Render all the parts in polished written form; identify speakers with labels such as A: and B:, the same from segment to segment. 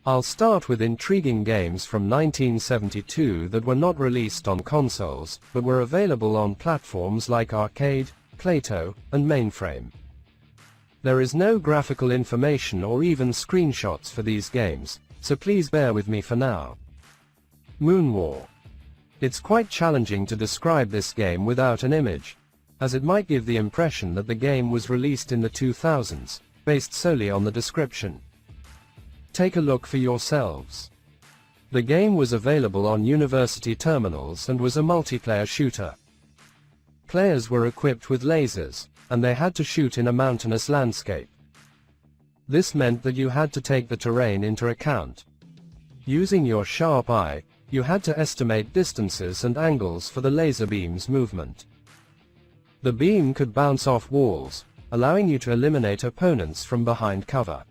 A: I'll start with intriguing games from 1972 that were not released on consoles, but were available on platforms like Arcade, Plato, and Mainframe. There is no graphical information or even screenshots for these games, so please bear with me for now. Moon War. It's quite challenging to describe this game without an image, as it might give the impression that the game was released in the 2000s, based solely on the description. Take a look for yourselves. The game was available on university terminals and was a multiplayer shooter. Players were equipped with lasers, and they had to shoot in a mountainous landscape. This meant that you had to take the terrain into account. Using your sharp eye, you had to estimate distances and angles for the laser beam's movement. The beam could bounce off walls, allowing you to eliminate opponents from behind cover.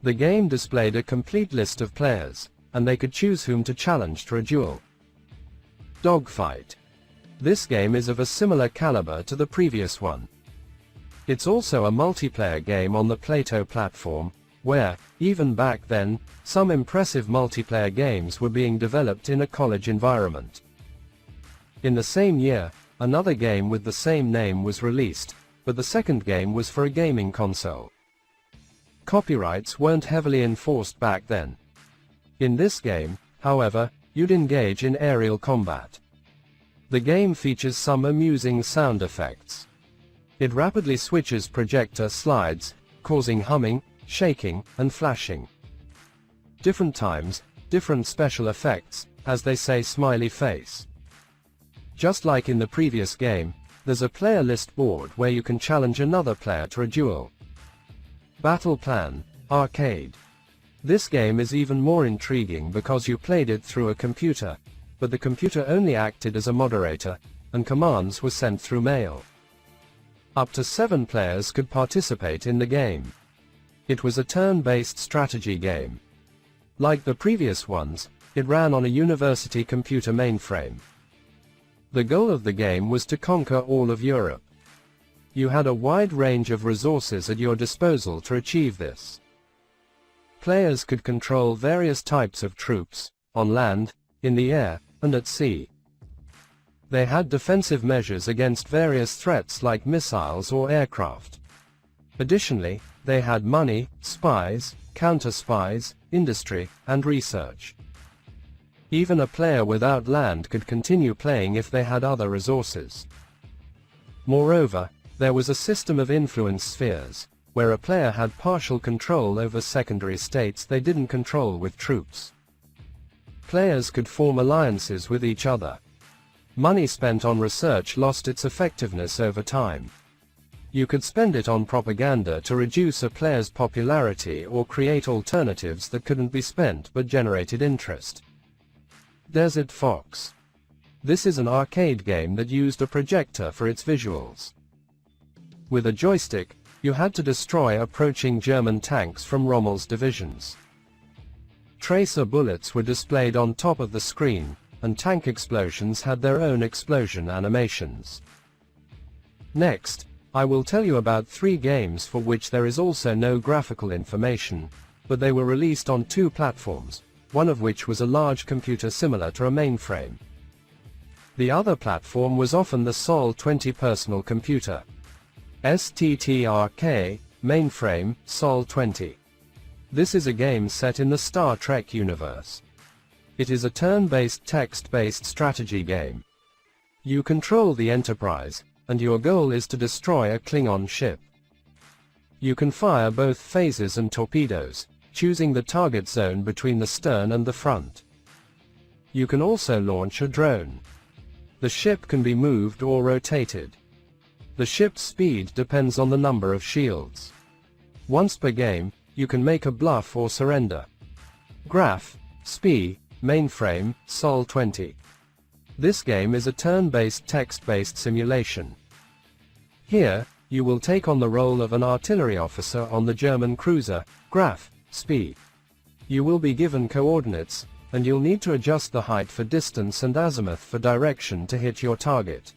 A: The game displayed a complete list of players, and they could choose whom to challenge to a duel. Dogfight. This game is of a similar caliber to the previous one. It's also a multiplayer game on the Plato platform, where, even back then, some impressive multiplayer games were being developed in a college environment. In the same year, another game with the same name was released, but the second game was for a gaming console. Copyrights weren't heavily enforced back then. In this game, however, you'd engage in aerial combat. The game features some amusing sound effects. It rapidly switches projector slides, causing humming, shaking, and flashing. Different times, different special effects, as they say smiley face. Just like in the previous game, there's a player list board where you can challenge another player to a duel. Battle Plan, Arcade. This game is even more intriguing because you played it through a computer, but the computer only acted as a moderator, and commands were sent through mail. Up to 7 players could participate in the game. It was a turn-based strategy game. Like the previous ones, it ran on a university computer mainframe. The goal of the game was to conquer all of Europe. You had a wide range of resources at your disposal to achieve this. Players could control various types of troops, on land, in the air, and at sea. They had defensive measures against various threats like missiles or aircraft. Additionally, they had money, spies, counter-spies, industry, and research. Even a player without land could continue playing if they had other resources. Moreover, there was a system of influence spheres, where a player had partial control over secondary states they didn't control with troops. Players could form alliances with each other. Money spent on research lost its effectiveness over time. You could spend it on propaganda to reduce a player's popularity or create alternatives that couldn't be spent but generated interest. Desert Fox. This is an arcade game that used a projector for its visuals. With a joystick, you had to destroy approaching German tanks from Rommel's divisions. Tracer bullets were displayed on top of the screen, and tank explosions had their own explosion animations. Next, I will tell you about 3 games for which there is also no graphical information, but they were released on 2 platforms, one of which was a large computer similar to a mainframe. The other platform was often the Sol-20 personal computer. STTRK, Mainframe, Sol-20. This is a game set in the Star Trek universe. It is a turn-based text-based strategy game. You control the Enterprise, and your goal is to destroy a Klingon ship. You can fire both phasers and torpedoes, choosing the target zone between the stern and the front. You can also launch a drone. The ship can be moved or rotated. The ship's speed depends on the number of shields. Once per game, you can make a bluff or surrender. Graph, SPI, Mainframe, Sol-20. This game is a turn-based text-based simulation. Here, you will take on the role of an artillery officer on the German cruiser, Graf, SPI. You will be given coordinates, and you'll need to adjust the height for distance and azimuth for direction to hit your target.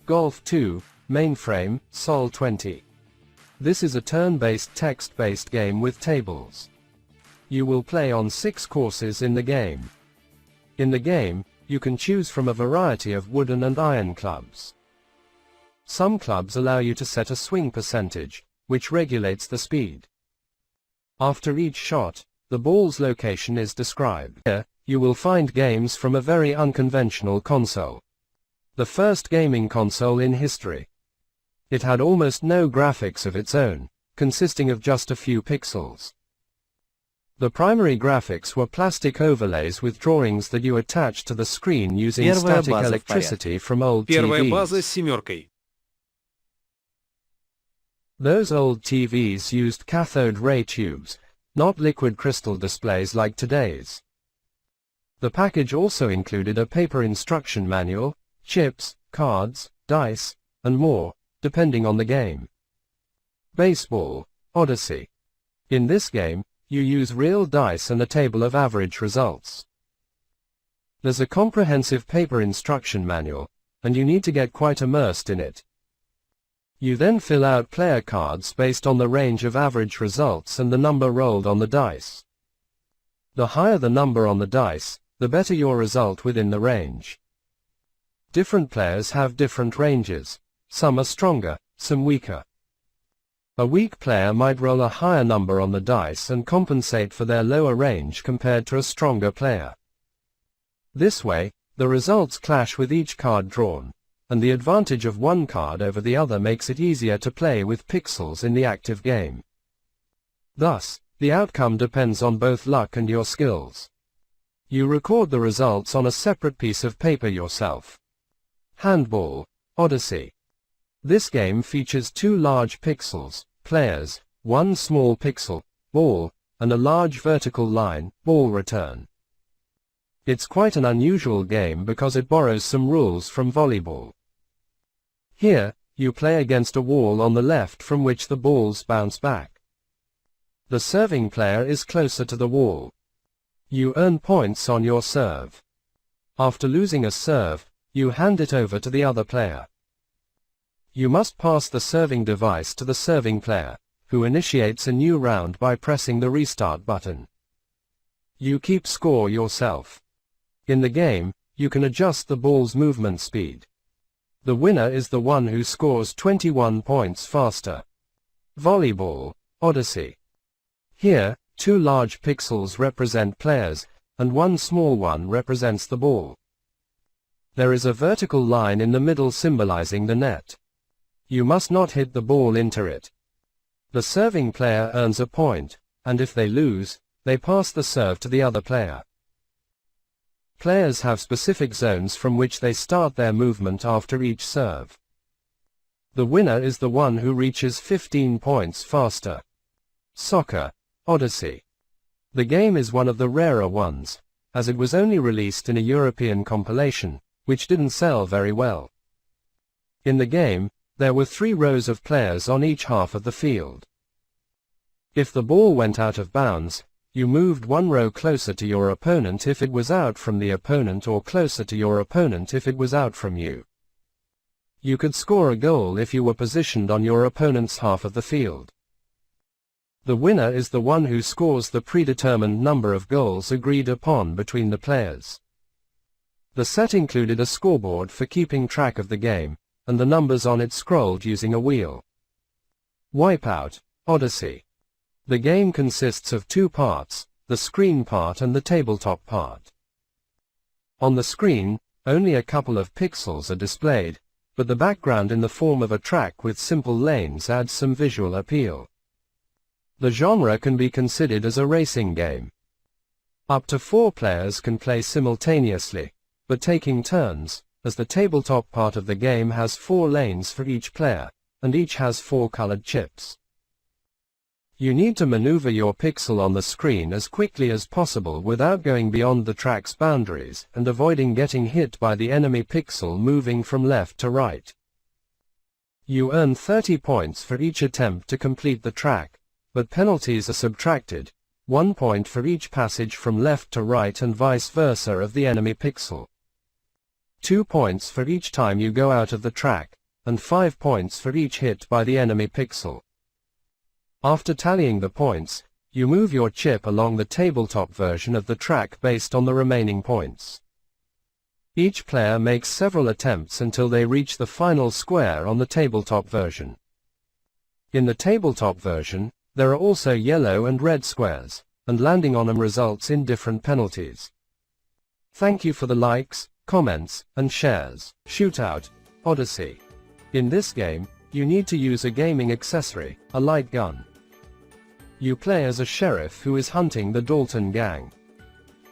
A: Golf 2, Mainframe, Sol-20. This is a turn-based text-based game with tables. You will play on 6 courses in the game. In the game, you can choose from a variety of wooden and iron clubs. Some clubs allow you to set a swing percentage, which regulates the speed. After each shot, the ball's location is described. Here, you will find games from a very unconventional console. The first gaming console in history. It had almost no graphics of its own, consisting of just a few pixels. The primary graphics were plastic overlays with drawings that you attached to the screen using static electricity from old
B: Первая база
A: TVs.
B: с семеркой.
A: Those old TVs used cathode ray tubes, not liquid crystal displays like today's. The package also included a paper instruction manual, chips, cards, dice, and more, depending on the game. Baseball, Odyssey. In this game, you use real dice and a table of average results. There's a comprehensive paper instruction manual, and you need to get quite immersed in it. You then fill out player cards based on the range of average results and the number rolled on the dice. The higher the number on the dice, the better your result within the range. Different players have different ranges. Some are stronger, some weaker. A weak player might roll a higher number on the dice and compensate for their lower range compared to a stronger player. This way, the results clash with each card drawn, and the advantage of one card over the other makes it easier to play with pixels in the active game. Thus, the outcome depends on both luck and your skills. You record the results on a separate piece of paper yourself. Handball, Odyssey. This game features 2 large pixels, players, 1 small pixel, ball, and a large vertical line, ball return. It's quite an unusual game because it borrows some rules from volleyball. Here, you play against a wall on the left from which the balls bounce back. The serving player is closer to the wall. You earn points on your serve. After losing a serve, you hand it over to the other player. You must pass the serving device to the serving player, who initiates a new round by pressing the restart button. You keep score yourself. In the game, you can adjust the ball's movement speed. The winner is the one who scores 21 points faster. Volleyball, Odyssey. Here, 2 large pixels represent players, and 1 small one represents the ball. There is a vertical line in the middle symbolizing the net. You must not hit the ball into it. The serving player earns a point, and if they lose, they pass the serve to the other player. Players have specific zones from which they start their movement after each serve. The winner is the one who reaches 15 points faster. Soccer, Odyssey. The game is one of the rarer ones, as it was only released in a European compilation, which didn't sell very well. In the game, there were 3 rows of players on each half of the field. If the ball went out of bounds, you moved 1 row closer to your opponent if it was out from the opponent or closer to your opponent if it was out from you. You could score a goal if you were positioned on your opponent's half of the field. The winner is the one who scores the predetermined number of goals agreed upon between the players. The set included a scoreboard for keeping track of the game, and the numbers on it scrolled using a wheel. Wipeout, Odyssey. The game consists of 2 parts, the screen part and the tabletop part. On the screen, only a couple of pixels are displayed, but the background in the form of a track with simple lanes adds some visual appeal. The genre can be considered as a racing game. Up to 4 players can play simultaneously, but taking turns, as the tabletop part of the game has 4 lanes for each player, and each has 4 colored chips. You need to maneuver your pixel on the screen as quickly as possible without going beyond the track's boundaries and avoiding getting hit by the enemy pixel moving from left to right. You earn 30 points for each attempt to complete the track, but penalties are subtracted, 1 point for each passage from left to right and vice versa of the enemy pixel. 2 points for each time you go out of the track, and 5 points for each hit by the enemy pixel. After tallying the points, You move your chip along the tabletop version of the track based on the remaining points. Each player makes several attempts until they reach the final square on the tabletop version. In the tabletop version, there are also yellow and red squares, and landing on them results in different penalties. Thank you for the likes, comments, and shares. Shootout, Odyssey. In this game, you need to use a gaming accessory, a light gun. You play as a sheriff who is hunting the Dalton gang.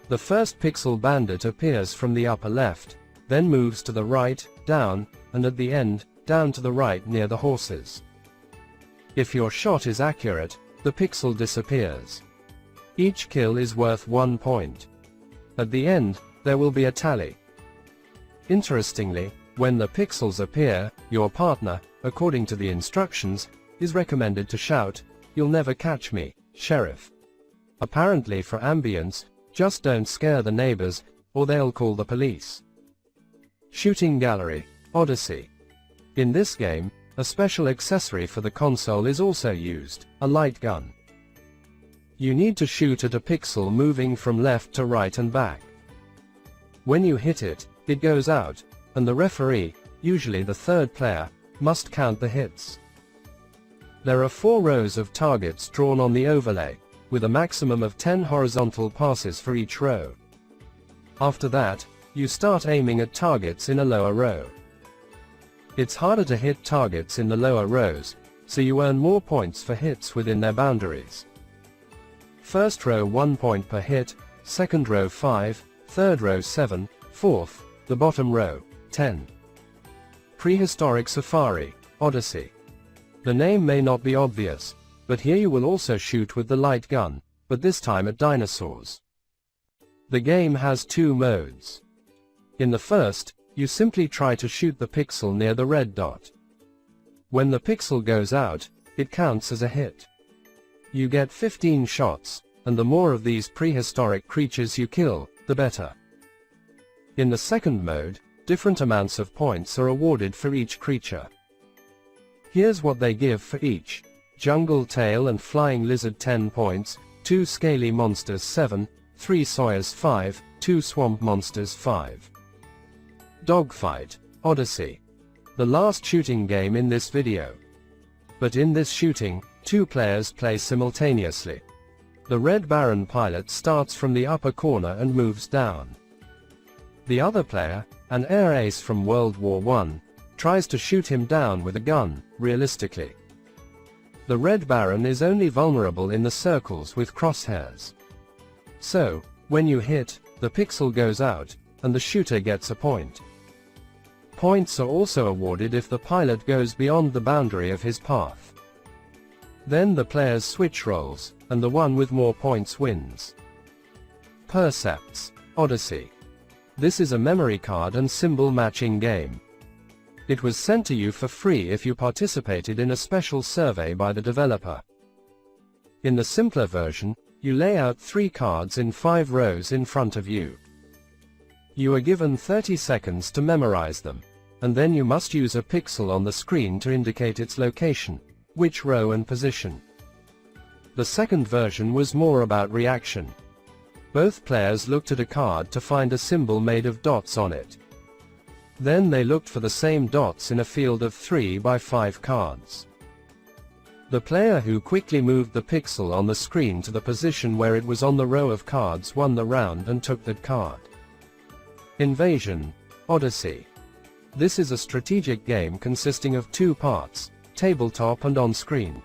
A: The first pixel bandit appears from the upper left, then moves to the right, down, and at the end, down to the right near the horses. If your shot is accurate, the pixel disappears. Each kill is worth 1 point. At the end, there will be a tally. Interestingly, when the pixels appear, your partner, according to the instructions, is recommended to shout, "You'll never catch me, Sheriff." Apparently for ambience, just don't scare the neighbors, or they'll call the police. Shooting Gallery, Odyssey. In this game, a special accessory for the console is also used, a light gun. You need to shoot at a pixel moving from left to right and back. When you hit it, it goes out, and the referee, usually the third player, must count the hits. There are 4 rows of targets drawn on the overlay, with a maximum of 10 horizontal passes for each row. After that, you start aiming at targets in a lower row. It's harder to hit targets in the lower rows, so you earn more points for hits within their boundaries. First row 1 point per hit, second row 5, third row 7, fourth, the bottom row, 10. Prehistoric Safari, Odyssey. The name may not be obvious, but here you will also shoot with the light gun, but this time at dinosaurs. The game has 2 modes. In the first, you simply try to shoot the pixel near the red dot. When the pixel goes out, it counts as a hit. You get 15 shots, and the more of these prehistoric creatures you kill, the better. In the second mode, different amounts of points are awarded for each creature. Here's what they give for each: jungle tail and flying lizard 10 points, 2 scaly monsters 7, 3 sawyers 5, 2 swamp monsters 5. Dogfight, Odyssey. The last shooting game in this video. But in this shooting, 2 players play simultaneously. The Red Baron pilot starts from the upper corner and moves down. The other player, an air ace from World War I, tries to shoot him down with a gun, realistically. The Red Baron is only vulnerable in the circles with crosshairs. So, when you hit, the pixel goes out, and the shooter gets a point. Points are also awarded if the pilot goes beyond the boundary of his path. Then the players switch roles, and the one with more points wins. Percepts, Odyssey. This is a memory card and symbol matching game. It was sent to you for free if you participated in a special survey by the developer. In the simpler version, you lay out 3 cards in 5 rows in front of you. You are given 30 seconds to memorize them, and then you must use a pixel on the screen to indicate its location, which row and position. The second version was more about reaction. Both players looked at a card to find a symbol made of dots on it. Then they looked for the same dots in a field of 3 by 5 cards. The player who quickly moved the pixel on the screen to the position where it was on the row of cards won the round and took that card. Invasion, Odyssey. This is a strategic game consisting of 2 parts, tabletop and on-screen.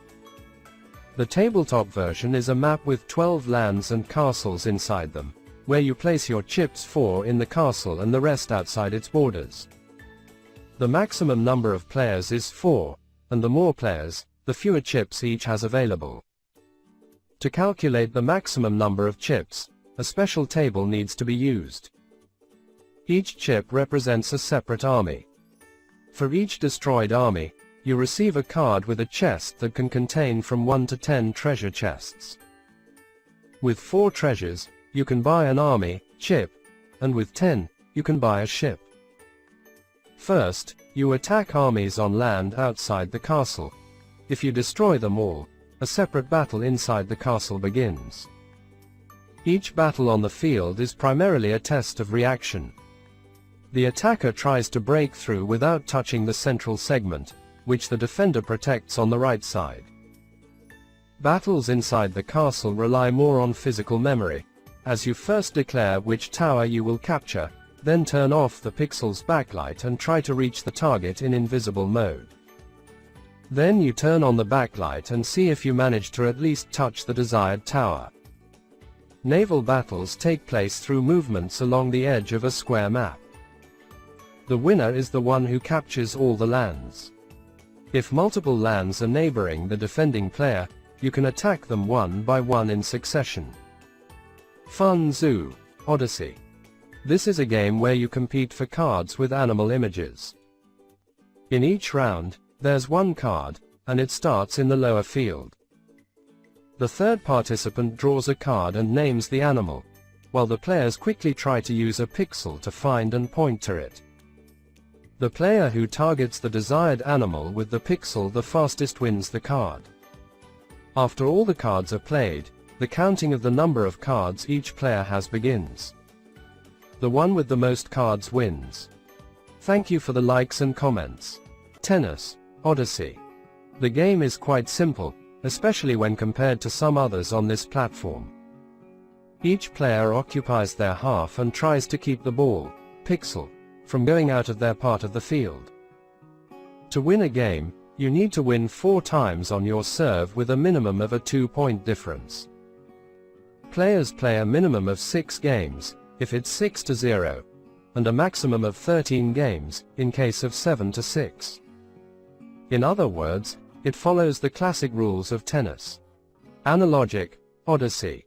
A: The tabletop version is a map with 12 lands and castles inside them, where you place your chips 4 in the castle and the rest outside its borders. The maximum number of players is 4, and the more players, the fewer chips each has available. To calculate the maximum number of chips, a special table needs to be used. Each chip represents a separate army. For each destroyed army, you receive a card with a chest that can contain from 1 to 10 treasure chests. With 4 treasures, you can buy an army, chip, and with 10, you can buy a ship. First, you attack armies on land outside the castle. If you destroy them all, a separate battle inside the castle begins. Each battle on the field is primarily a test of reaction. The attacker tries to break through without touching the central segment, which the defender protects on the right side. Battles inside the castle rely more on physical memory, as you first declare which tower you will capture, then turn off the pixel's backlight and try to reach the target in invisible mode. Then you turn on the backlight and see if you manage to at least touch the desired tower. Naval battles take place through movements along the edge of a square map. The winner is the one who captures all the lands. If multiple lands are neighboring the defending player, you can attack them one by one in succession. Fun Zoo, Odyssey. This is a game where you compete for cards with animal images. In each round, there's one card, and it starts in the lower field. The third participant draws a card and names the animal, while the players quickly try to use a pixel to find and point to it. The player who targets the desired animal with the pixel the fastest wins the card. After all the cards are played, the counting of the number of cards each player has begins. The one with the most cards wins. Thank you for the likes and comments. Tennis, Odyssey. The game is quite simple, especially when compared to some others on this platform. Each player occupies their half and tries to keep the ball, pixel, from going out of their part of the field. To win a game, you need to win 4 times on your serve with a minimum of a 2-point difference. Players play a minimum of 6 games, if it's 6-0, and a maximum of 13 games, in case of 7-6. In other words, it follows the classic rules of tennis. Analogic, Odyssey.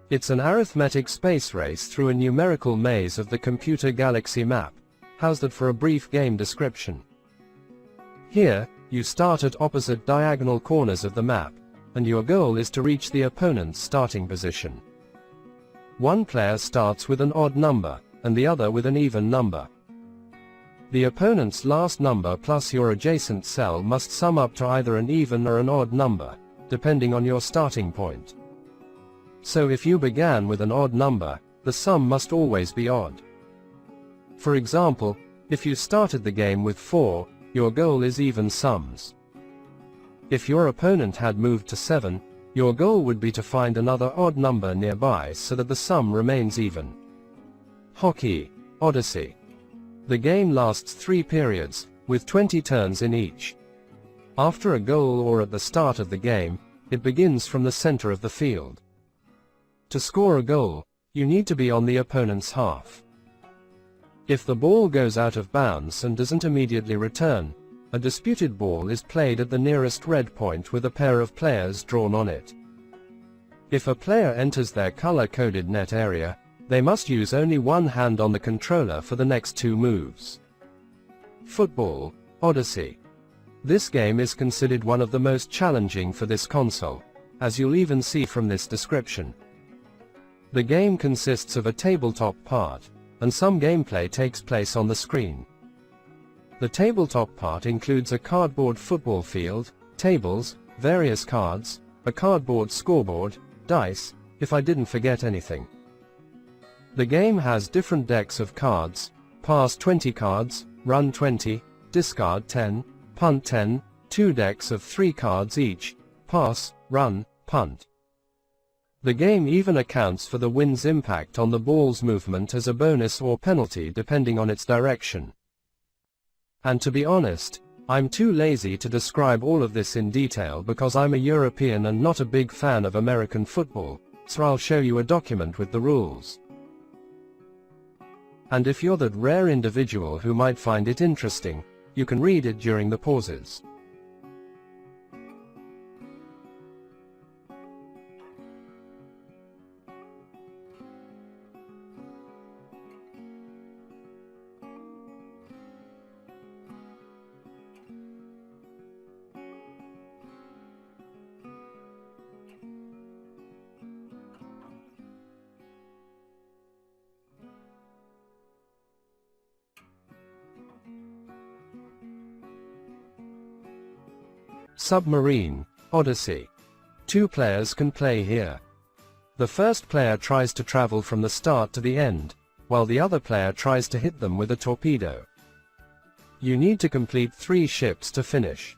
A: It's an arithmetic space race through a numerical maze of the computer galaxy map. How's that for a brief game description? Here, you start at opposite diagonal corners of the map, and your goal is to reach the opponent's starting position. One player starts with an odd number, and the other with an even number. The opponent's last number plus your adjacent cell must sum up to either an even or an odd number, depending on your starting point. So if you began with an odd number, the sum must always be odd. For example, if you started the game with 4, your goal is even sums. If your opponent had moved to 7, your goal would be to find another odd number nearby so that the sum remains even. Hockey, Odyssey. The game lasts 3 periods, with 20 turns in each. After a goal or at the start of the game, it begins from the center of the field. To score a goal, you need to be on the opponent's half. If the ball goes out of bounds and doesn't immediately return, a disputed ball is played at the nearest red point with a pair of players drawn on it. If a player enters their color-coded net area, they must use only one hand on the controller for the next 2 moves. Football, Odyssey. This game is considered one of the most challenging for this console, as you'll even see from this description. The game consists of a tabletop part, and some gameplay takes place on the screen. The tabletop part includes a cardboard football field, tables, various cards, a cardboard scoreboard, dice, if I didn't forget anything. The game has different decks of cards: pass 20 cards, run 20, discard 10, punt 10, 2 decks of 3 cards each: pass, run, punt. The game even accounts for the wind's impact on the ball's movement as a bonus or penalty depending on its direction. And to be honest, I'm too lazy to describe all of this in detail because I'm a European and not a big fan of American football, so I'll show you a document with the rules. And if you're that rare individual who might find it interesting, you can read it during the pauses. Submarine, Odyssey. Two players can play here. The first player tries to travel from the start to the end, while the other player tries to hit them with a torpedo. You need to complete 3 ships to finish.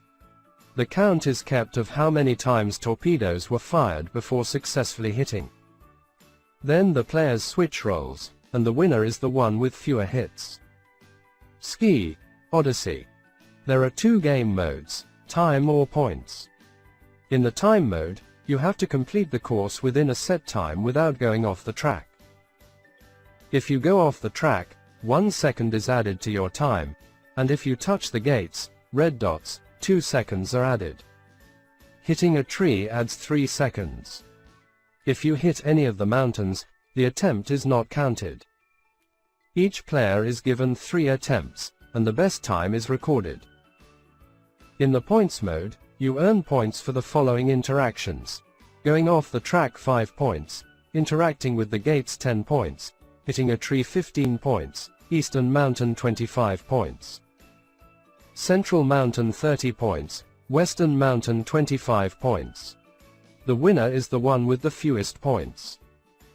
A: The count is kept of how many times torpedoes were fired before successfully hitting. Then the players switch roles, and the winner is the one with fewer hits. Ski, Odyssey. There are 2 game modes, time or points. In the time mode, you have to complete the course within a set time without going off the track. If you go off the track, 1 second is added to your time, and if you touch the gates, red dots, 2 seconds are added. Hitting a tree adds 3 seconds. If you hit any of the mountains, the attempt is not counted. Each player is given 3 attempts, and the best time is recorded. In the points mode, you earn points for the following interactions: going off the track 5 points, interacting with the gates 10 points, hitting a tree 15 points, Eastern Mountain 25 points. Central Mountain 30 points, Western Mountain 25 points. The winner is the one with the fewest points.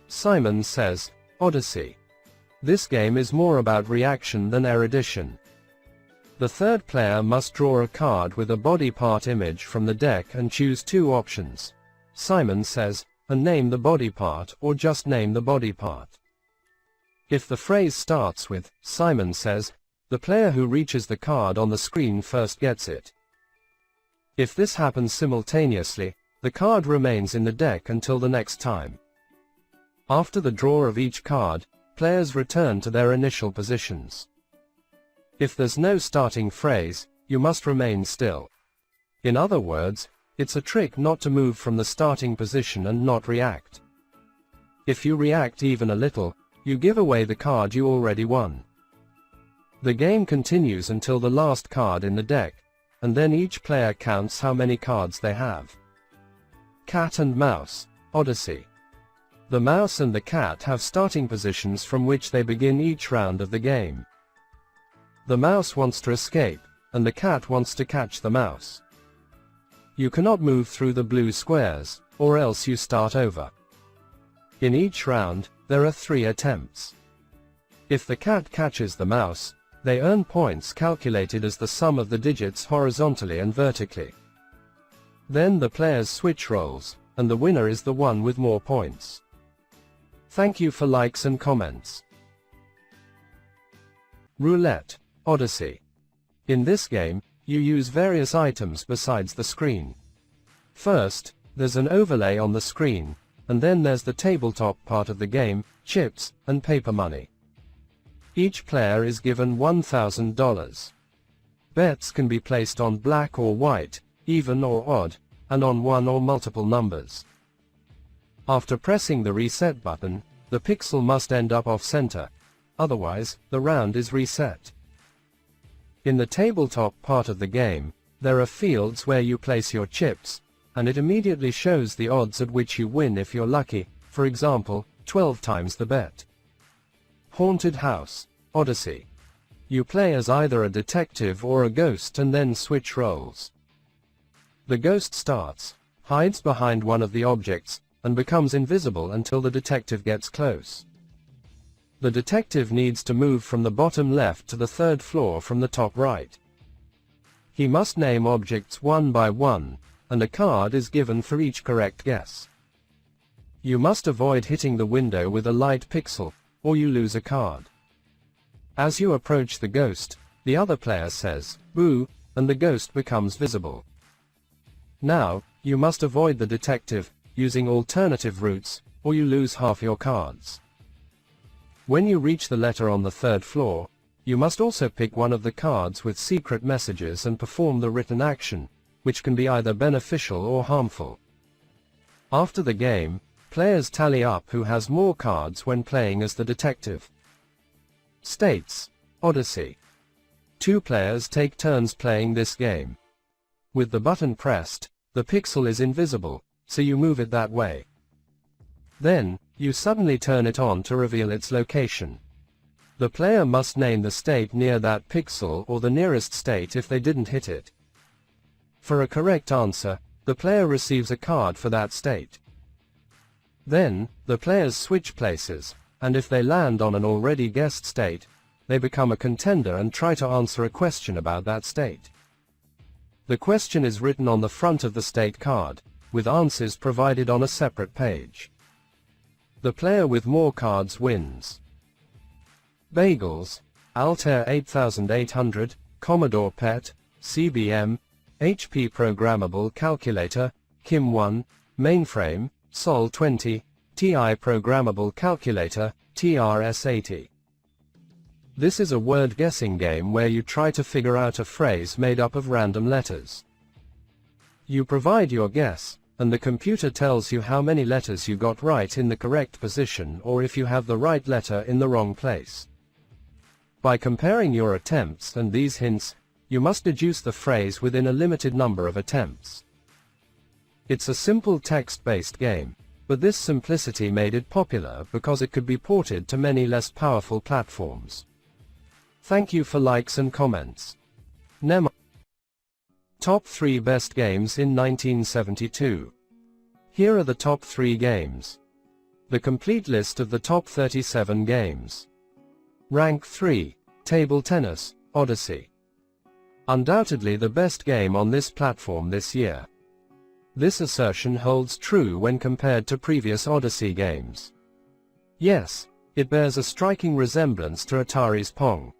A: Simon Says, Odyssey. This game is more about reaction than erudition. The third player must draw a card with a body part image from the deck and choose 2 options. Simon Says, and name the body part, or just name the body part. If the phrase starts with, Simon Says, the player who reaches the card on the screen first gets it. If this happens simultaneously, the card remains in the deck until the next time. After the draw of each card, players return to their initial positions. If there's no starting phrase, you must remain still. In other words, it's a trick not to move from the starting position and not react. If you react even a little, you give away the card you already won. The game continues until the last card in the deck, and then each player counts how many cards they have. Cat and Mouse, Odyssey. The mouse and the cat have starting positions from which they begin each round of the game. The mouse wants to escape, and the cat wants to catch the mouse. You cannot move through the blue squares, or else you start over. In each round, there are 3 attempts. If the cat catches the mouse, they earn points calculated as the sum of the digits horizontally and vertically. Then the players switch roles, and the winner is the one with more points. Thank you for likes and comments. Roulette, Odyssey. In this game, you use various items besides the screen. First, there's an overlay on the screen, and then there's the tabletop part of the game, chips, and paper money. Each player is given $1,000. Bets can be placed on black or white, even or odd, and on 1 or multiple numbers. After pressing the reset button, the pixel must end up off-center, otherwise, the round is reset. In the tabletop part of the game, there are fields where you place your chips, and it immediately shows the odds at which you win if you're lucky, for example, 12 times the bet. Haunted House, Odyssey. You play as either a detective or a ghost and then switch roles. The ghost starts, hides behind one of the objects, and becomes invisible until the detective gets close. The detective needs to move from the bottom left to the 3rd floor from the top right. He must name objects one by one, and a card is given for each correct guess. You must avoid hitting the window with a light pixel, or you lose a card. As you approach the ghost, the other player says, "Boo," and the ghost becomes visible. Now, you must avoid the detective, using alternative routes, or you lose half your cards. When you reach the letter on the 3rd floor, you must also pick one of the cards with secret messages and perform the written action, which can be either beneficial or harmful. After the game, players tally up who has more cards when playing as the detective. States, Odyssey. 2 players take turns playing this game. With the button pressed, the pixel is invisible, so you move it that way. Then, you suddenly turn it on to reveal its location. The player must name the state near that pixel or the nearest state if they didn't hit it. For a correct answer, The player receives a card for that state. Then, the players switch places, and if they land on an already guessed state, they become a contender and try to answer a question about that state. The question is written on the front of the state card, with answers provided on a separate page. The player with more cards wins. Bagels, Altair 8800, Commodore PET, CBM, HP Programmable Calculator, KIM-1, Mainframe, Sol-20, TI Programmable Calculator, TRS-80. This is a word guessing game where you try to figure out a phrase made up of random letters. You provide your guess, and the computer tells you how many letters you got right in the correct position or if you have the right letter in the wrong place. By comparing your attempts and these hints, you must deduce the phrase within a limited number of attempts. It's a simple text-based game, but this simplicity made it popular because it could be ported to many less powerful platforms. Thank you for likes and comments. Top 3 best games in 1972. Here are the top 3 games. The complete list of the top 37 games. Rank 3, Table Tennis, Odyssey. Undoubtedly the best game on this platform this year. This assertion holds true when compared to previous Odyssey games. Yes, it bears a striking resemblance to Atari's Pong.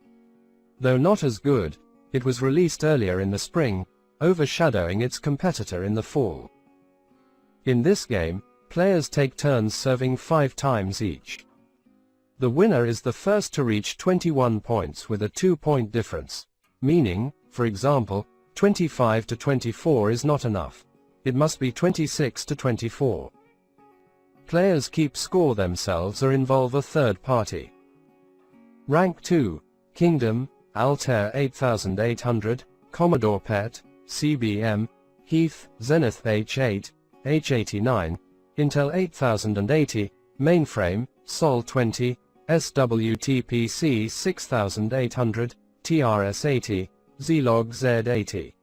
A: Though not as good, it was released earlier in the spring, overshadowing its competitor in the fall. In this game, players take turns serving 5 times each. The winner is the first to reach 21 points with a 2-point difference, meaning, for example, 25 to 24 is not enough. It must be 26 to 24. Players keep score themselves or involve a third party. Rank 2, Kingdom, Altair 8800, Commodore PET, CBM, Heath, Zenith H8, H89, Intel 8080, Mainframe, Sol-20, SWTPC 6800, TRS-80, Zlog Z80.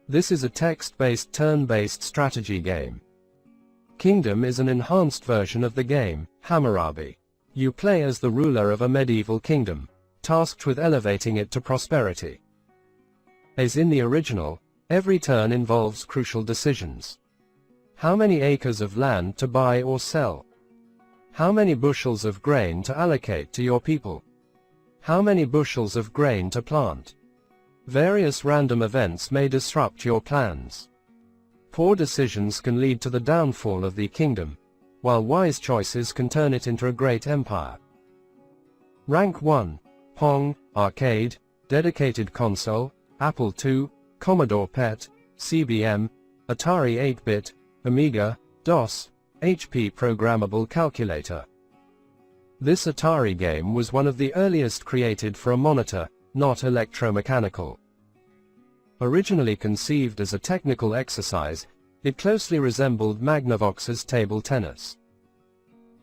A: This is a text-based turn-based strategy game. Kingdom is an enhanced version of the game, Hammurabi. You play as the ruler of a medieval kingdom, tasked with elevating it to prosperity. As in the original, every turn involves crucial decisions. How many acres of land to buy or sell? How many bushels of grain to allocate to your people? How many bushels of grain to plant? Various random events may disrupt your plans. Poor decisions can lead to the downfall of the kingdom, while wise choices can turn it into a great empire. Rank 1, Pong, Arcade, Dedicated Console, Apple II, Commodore PET, CBM, Atari 8-bit, Amiga, DOS, HP Programmable Calculator. This Atari game was one of the earliest created for a monitor, not electromechanical. Originally conceived as a technical exercise, it closely resembled Magnavox's table tennis.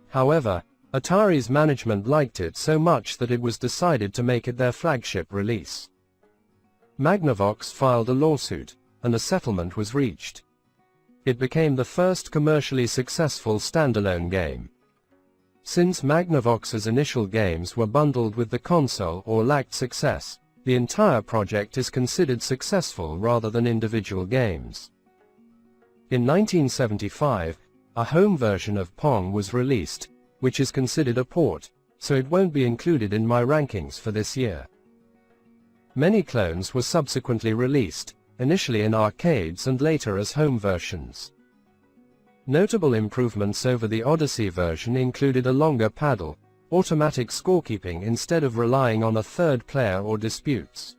A: However, Atari's management liked it so much that it was decided to make it their flagship release. Magnavox filed a lawsuit, and a settlement was reached. It became the first commercially successful standalone game. Since Magnavox's initial games were bundled with the console or lacked success, the entire project is considered successful rather than individual games. In 1975, a home version of Pong was released, which is considered a port, so it won't be included in my rankings for this year. Many clones were subsequently released, initially in arcades and later as home versions. Notable improvements over the Odyssey version included a longer paddle, automatic scorekeeping instead of relying on a third player or disputes,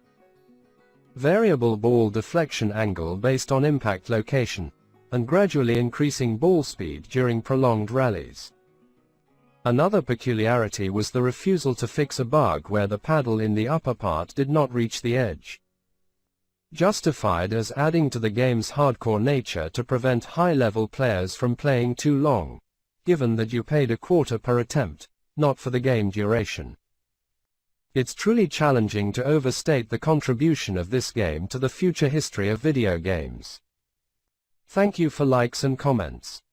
A: variable ball deflection angle based on impact location, and gradually increasing ball speed during prolonged rallies. Another peculiarity was the refusal to fix a bug where the paddle in the upper part did not reach the edge. Justified as adding to the game's hardcore nature to prevent high-level players from playing too long, given that you paid a quarter per attempt, not for the game duration. It's truly challenging to overstate the contribution of this game to the future history of video games. Thank you for likes and comments.